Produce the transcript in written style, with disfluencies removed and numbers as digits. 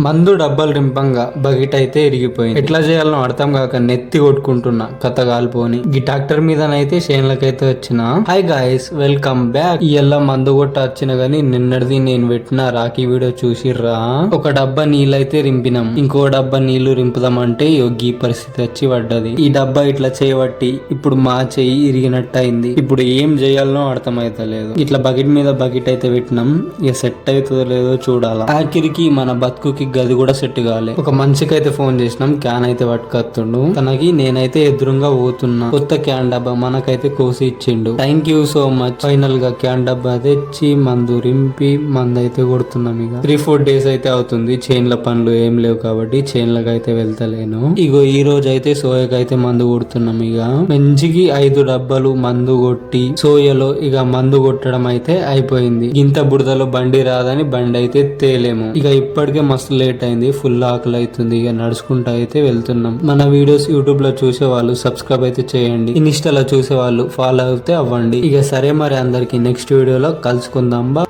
మందు డబ్బాలు రింపంగా బకెట్ అయితే ఇరిగిపోయింది. ఎట్లా చేయాలో అర్థం కాక నెత్తి కొట్టుకుంటున్నా కథ కాలిపోని. ఈ ట్రాక్టర్ మీదనైతే చేనులకైతే వచ్చిన. Hi guys, welcome back. ఈ ఎల్ల మందు కొట్ట వచ్చిన గానీ నిన్నటిది నేను పెట్టిన రాఖీ వీడియో చూసిర్రా. ఒక డబ్బా నీళ్ళైతే రింపినాం, ఇంకో డబ్బా నీళ్లు రింపుదామంటే ఈ పరిస్థితి వచ్చి పడ్డది. ఈ డబ్బా ఇట్లా చేయబట్టి ఇప్పుడు మా చెయ్యి ఇరిగినట్టు అయింది. ఇప్పుడు ఏం చేయాలనో అర్థమైతలేదు. ఇట్లా బకెట్ మీద బకెట్ అయితే పెట్టినాం, ఇక సెట్ అవుతుందో లేదో చూడాలా. ఆఖరికి మన బతుకుకి గది కూడా సెట్ కాలే. ఒక మనిషికి అయితే ఫోన్ చేసినాం, క్యాన్ అయితే పట్టుకొస్తుండు. తనకి నేనైతే ఎదురుగా పోతున్నా. కొత్త క్యాన్ డబ్బా మనకైతే కోసి ఇచ్చిండు. Thank you so much. Final గా క్యాన్ డబ్బా తెచ్చి మందు రింపి మందు అయితే కొడుతున్నాం. ఇక 3-4 డేస్ అయితే అవుతుంది. చైన్ల పనులు ఏం లేవు కాబట్టి చైన్లకు అయితే వెళ్తలేను. ఇగో ఈ రోజు అయితే సోయకైతే మందు కొడుతున్నాం. ఇక మంచికి 5 డబ్బాలు మందు కొట్టి సోయలో ఇక మందు కొట్టడం అయితే అయిపోయింది. ఇంత బురదలో బండి రాదని బండి అయితే తేలేము. ఇక ఇప్పటికే మస్తు లేట్ అయింది, ఫుల్ ఆకలి అవుతుంది. ఇక నడుచుకుంటూ అయితే వెళ్తున్నాం. మన వీడియోస్ యూట్యూబ్ లో చూసే వాళ్ళు సబ్స్క్రైబ్ అయితే చేయండి, ఇన్స్టాలో చూసే వాళ్ళు ఫాలో అయితే అవ్వండి. ఇక సరే మరి, అందరికి నెక్స్ట్ వీడియోలో కలుసుకుందాం.